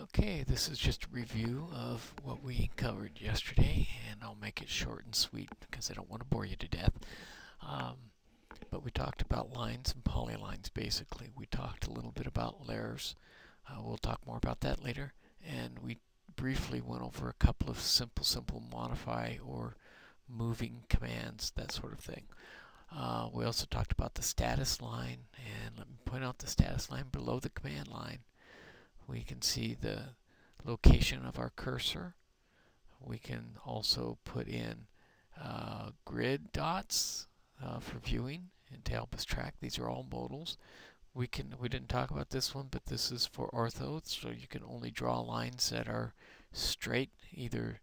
Okay, this is just a review of what we covered yesterday, and I'll make it short and sweet because I don't want to bore you to death. Um, but we talked about lines and polylines basically. We talked a little bit about layers. We'll talk more about that later. And we briefly went over a couple of simple modify or moving commands, that sort of thing. We also talked about the status line, and let me point out the status line below the command line. We can see the location of our cursor. We can also put in grid dots for viewing and to help us track. These are all modals. We didn't talk about this one, but this is for ortho, so you can only draw lines that are straight, either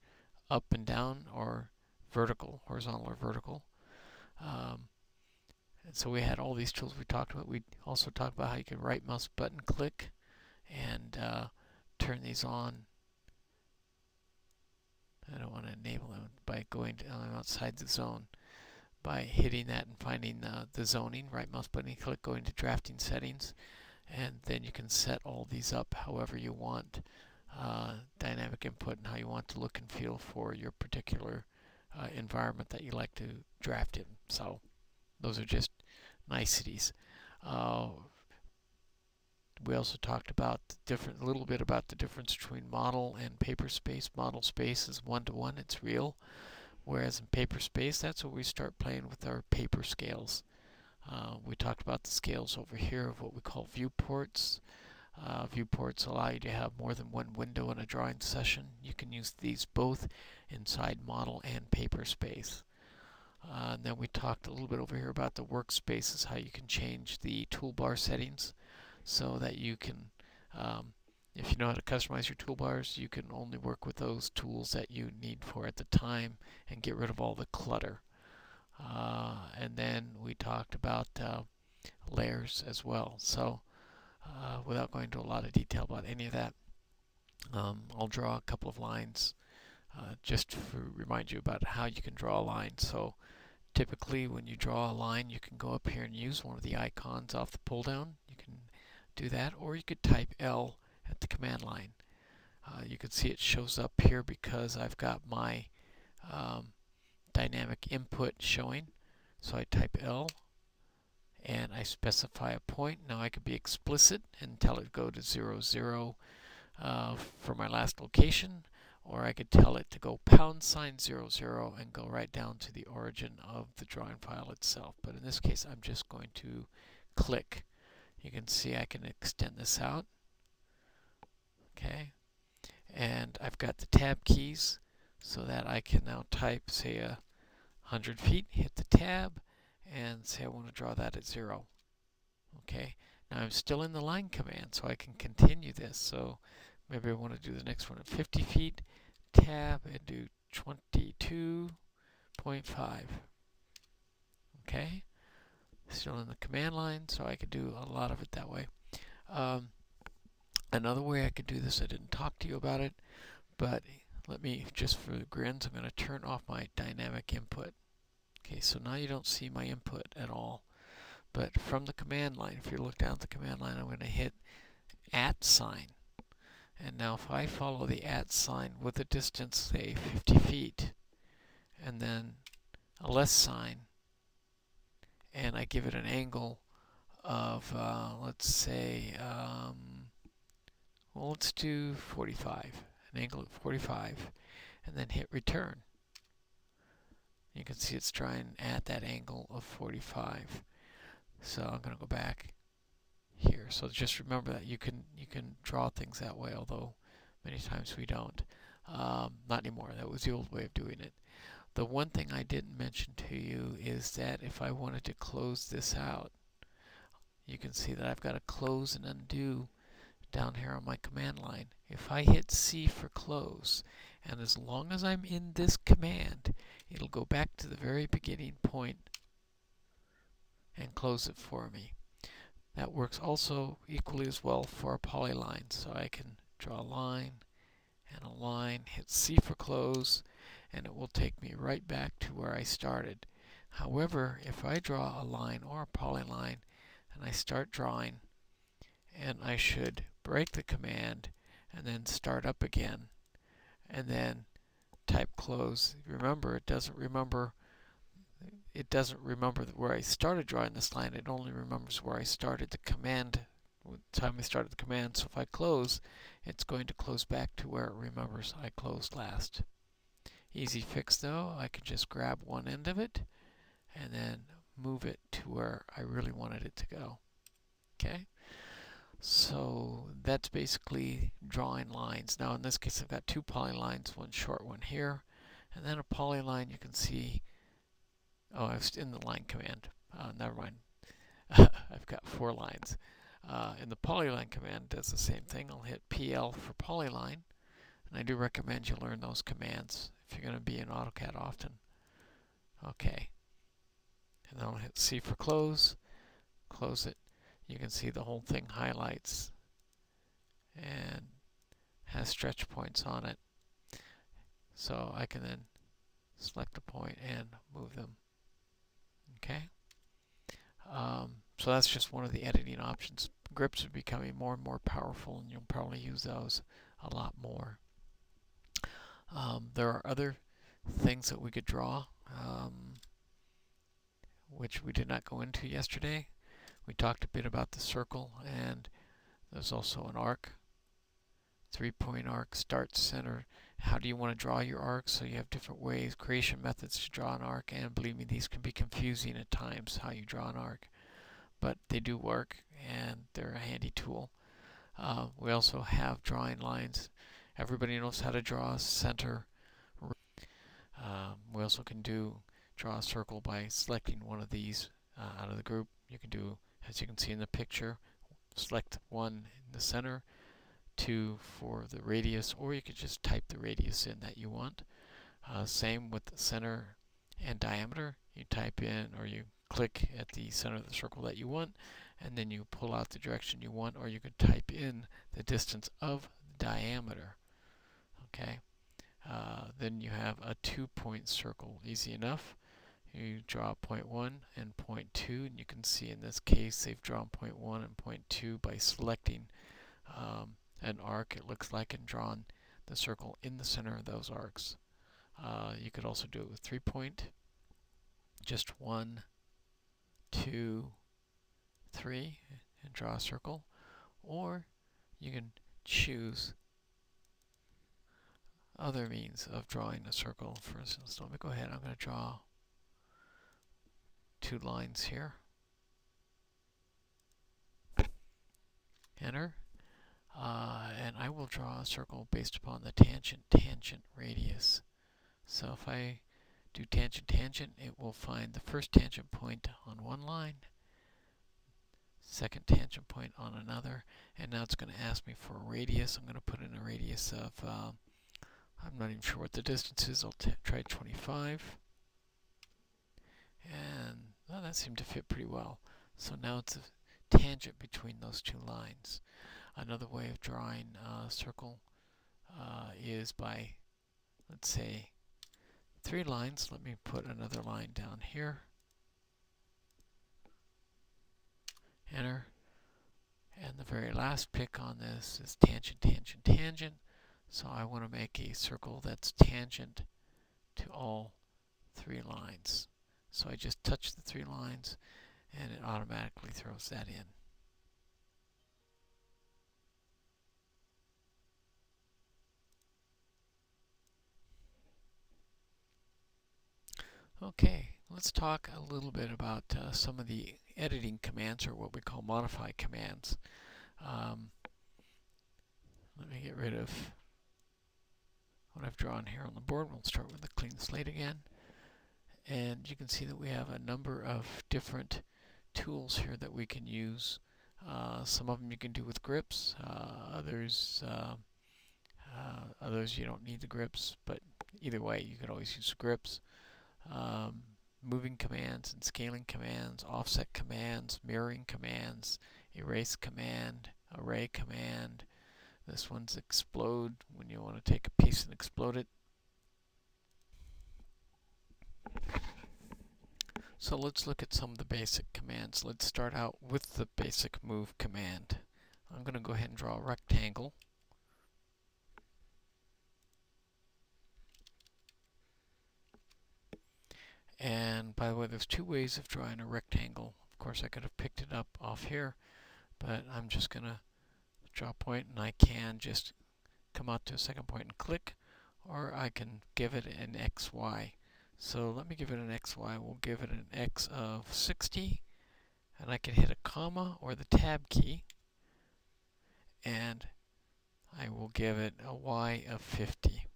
up and down or vertical, horizontal or vertical. And so we had all these tools we talked about. We also talked about how you can right mouse button click and turn these on. I don't want to enable them by going outside the zone. By hitting that and finding the zoning, right mouse button click, going to drafting settings, and then you can set all these up however you want, dynamic input and how you want to look and feel for your particular environment that you like to draft in. So those are just niceties. We also talked about a little bit about the difference between model and paper space. Model space is one-to-one, it's real. Whereas in paper space, that's where we start playing with our paper scales. We talked about the scales over here of what we call viewports. Viewports allow you to have more than one window in a drawing session. You can use these both inside model and paper space. And then we talked a little bit over here about the workspaces, how you can change the toolbar settings so that you can, if you know how to customize your toolbars, you can only work with those tools that you need for at the time and get rid of all the clutter. And then we talked about layers as well. So without going into a lot of detail about any of that, I'll draw a couple of lines just to remind you about how you can draw a line. So typically when you draw a line, you can go up here and use one of the icons off the pull down. You can do that, or you could type L at the command line. You can see it shows up here because I've got my dynamic input showing. So I type L and I specify a point. Now I could be explicit and tell it go to 0, 0 for my last location, or I could tell it to go #0, 0 and go right down to the origin of the drawing file itself. But in this case, I'm just going to click. You can see I can extend this out. Okay. And I've got the tab keys so that I can now type, say, 100 feet, hit the tab, and say I want to draw that at 0. Okay. Now I'm still in the line command, so I can continue this. So maybe I want to do the next one at 50 feet, tab, and do 22.5. Okay. Still in the command line, so I could do a lot of it that way. Another way I could do this, I didn't talk to you about it, but let me, just for the grins, I'm going to turn off my dynamic input. Okay, so now you don't see my input at all. But from the command line, if you look down at the command line, I'm going to hit @ sign. And now if I follow the @ sign with a distance, say 50 feet, and then a less sign, and I give it an angle of, let's say, well, let's do 45, an angle of 45, and then hit return. You can see it's drawing at that angle of 45. So I'm going to go back here. So just remember that you can draw things that way, although many times we don't. Not anymore. That was the old way of doing it. The one thing I didn't mention to you is that if I wanted to close this out, you can see that I've got to close and undo down here on my command line. If I hit C for close, and as long as I'm in this command, it'll go back to the very beginning point and close it for me. That works also equally as well for a polyline. So I can draw a line and a line, hit C for close, and it will take me right back to where I started. However, if I draw a line or a polyline and I start drawing, and I should break the command and then start up again, and then type close. Remember, it doesn't remember where I started drawing this line. It only remembers where I started the command, the time I started the command. So if I close, it's going to close back to where it remembers I closed last. Easy fix though. I can just grab one end of it and then move it to where I really wanted it to go. Okay? So that's basically drawing lines. Now in this case I've got two polylines, one short one here, and then a polyline you can see. Oh, I was in the line command. Never mind. I've got 4 lines. And the polyline command does the same thing. I'll hit PL for polyline, and I do recommend you learn those commands if you're going to be in AutoCAD often. Okay. And then I'll hit C for close. Close it. You can see the whole thing highlights and has stretch points on it. So I can then select a point and move them. Okay. So that's just one of the editing options. Grips are becoming more and more powerful, and you'll probably use those a lot more. There are other things that we could draw, which we did not go into yesterday. We talked a bit about the circle, and there's also an arc, 3-point arc, start, center. How do you want to draw your arc? So you have different ways, creation methods to draw an arc, and believe me, these can be confusing at times, how you draw an arc. But they do work, and they're a handy tool. We also have drawing lines. Everybody knows how to draw a center. We also can draw a circle by selecting one of these out of the group. You can do, as you can see in the picture, select one in the center, 2 for the radius, or you could just type the radius in that you want. Same with the center and diameter. You type in, or you click at the center of the circle that you want, and then you pull out the direction you want, or you could type in the distance of the diameter. Okay. Then you have a 2-point circle. Easy enough. You draw point 1 and point 2, and you can see in this case they've drawn point 1 and point 2 by selecting an arc, it looks like, and drawn the circle in the center of those arcs. You could also do it with 3-point, just 1, 2, 3, and draw a circle, or you can choose other means of drawing a circle. For instance, let me go ahead, I'm going to draw 2 lines here. Enter. And I will draw a circle based upon the tangent radius. So if I do tangent, it will find the first tangent point on one line, second tangent point on another, and now it's going to ask me for a radius. I'm going to put in a radius of, I'm not even sure what the distance is. I'll try 25. And well, that seemed to fit pretty well. So now it's a tangent between those 2 lines. Another way of drawing a circle is by, let's say, 3 lines. Let me put another line down here. Enter. And the very last pick on this is tangent. So I want to make a circle that's tangent to all 3 lines. So I just touch the 3 lines, and it automatically throws that in. Okay, let's talk a little bit about some of the editing commands, or what we call modify commands. Let me get rid of what I've drawn here on the board. We'll start with a clean slate again. And you can see that we have a number of different tools here that we can use. Some of them you can do with grips, others you don't need the grips, but either way you could always use grips. Moving commands and scaling commands, offset commands, mirroring commands, erase command, array command. This one's explode, when you want to take a piece and explode it. So let's look at some of the basic commands. Let's start out with the basic move command. I'm going to go ahead and draw a rectangle. And by the way, there's two ways of drawing a rectangle. Of course, I could have picked it up off here, but I'm just going to draw a point, and I can just come out to a second point and click, or I can give it an XY. So let me give it an XY. We'll give it an X of 60, and I can hit a comma or the tab key, and I will give it a Y of 50.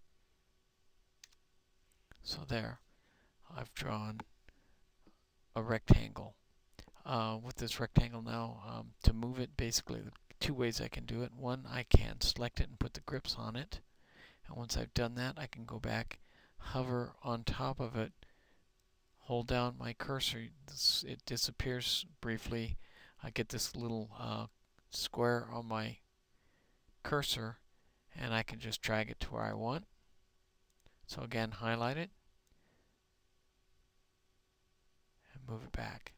So there, I've drawn a rectangle. With this rectangle now, to move it, basically two ways I can do it. One, I can select it and put the grips on it, and once I've done that, I can go back, hover on top of it, hold down my cursor, it disappears briefly. I get this little square on my cursor, and I can just drag it to where I want. So again, highlight it and move it back.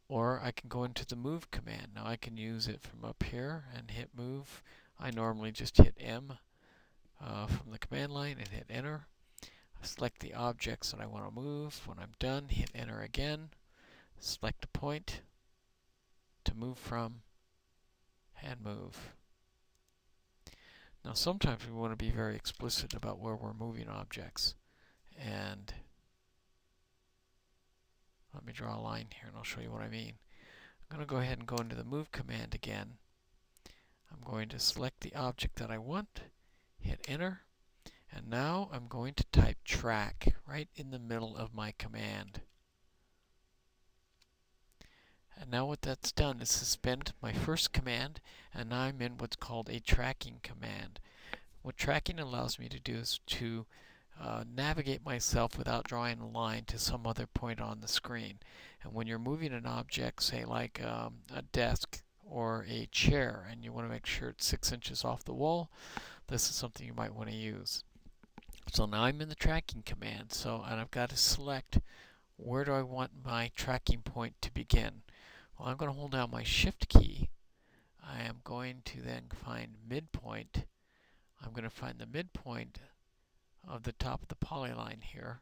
Or I can go into the move command. Now I can use it from up here and hit move. I normally just hit M from the command line and hit enter. Select the objects that I want to move. When I'm done, hit enter again. Select a point to move from and move. Now sometimes we want to be very explicit about where we're moving objects. And let me draw a line here and I'll show you what I mean. I'm going to go ahead and go into the move command again. I'm going to select the object that I want, hit enter, and now I'm going to type track right in the middle of my command. And now what that's done is suspend my first command, and now I'm in what's called a tracking command. What tracking allows me to do is to navigate myself without drawing a line to some other point on the screen. And when you're moving an object, say like a desk or a chair, and you want to make sure it's 6 inches off the wall, this is something you might want to use. So now I'm in the tracking command, and I've got to select where do I want my tracking point to begin. Well, I'm going to hold down my shift key. I am going to then find midpoint. I'm going to find the midpoint of the top of the polyline here.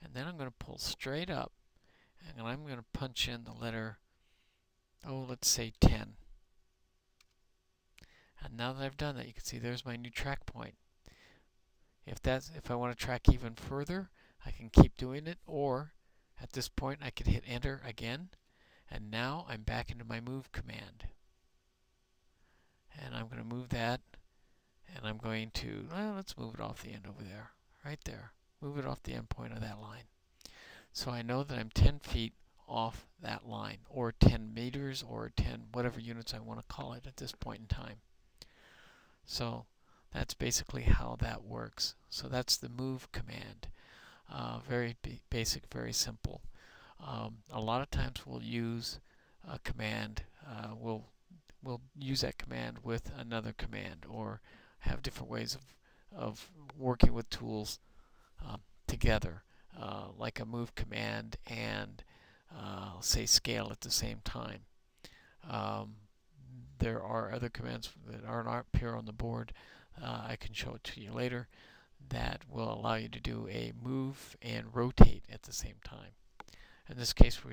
And then I'm going to pull straight up, and I'm going to punch in the letter, let's say 10. And now that I've done that, you can see there's my new track point. If I want to track even further, I can keep doing it, or at this point I can hit enter again, and now I'm back into my move command. And I'm going to move that, and I'm going to, let's move it off the end over there, right there. Move it off the end point of that line. So I know that I'm 10 feet off that line, or 10 meters, or 10 whatever units I want to call it at this point in time. So that's basically how that works. So that's the move command. Very basic, very simple. A lot of times we'll use a command, we'll use that command with another command, or have different ways of working with tools together, like a move command and say scale at the same time. There are other commands that aren't up here on the board. I can show it to you later, that will allow you to do a move and rotate at the same time. In this case, we're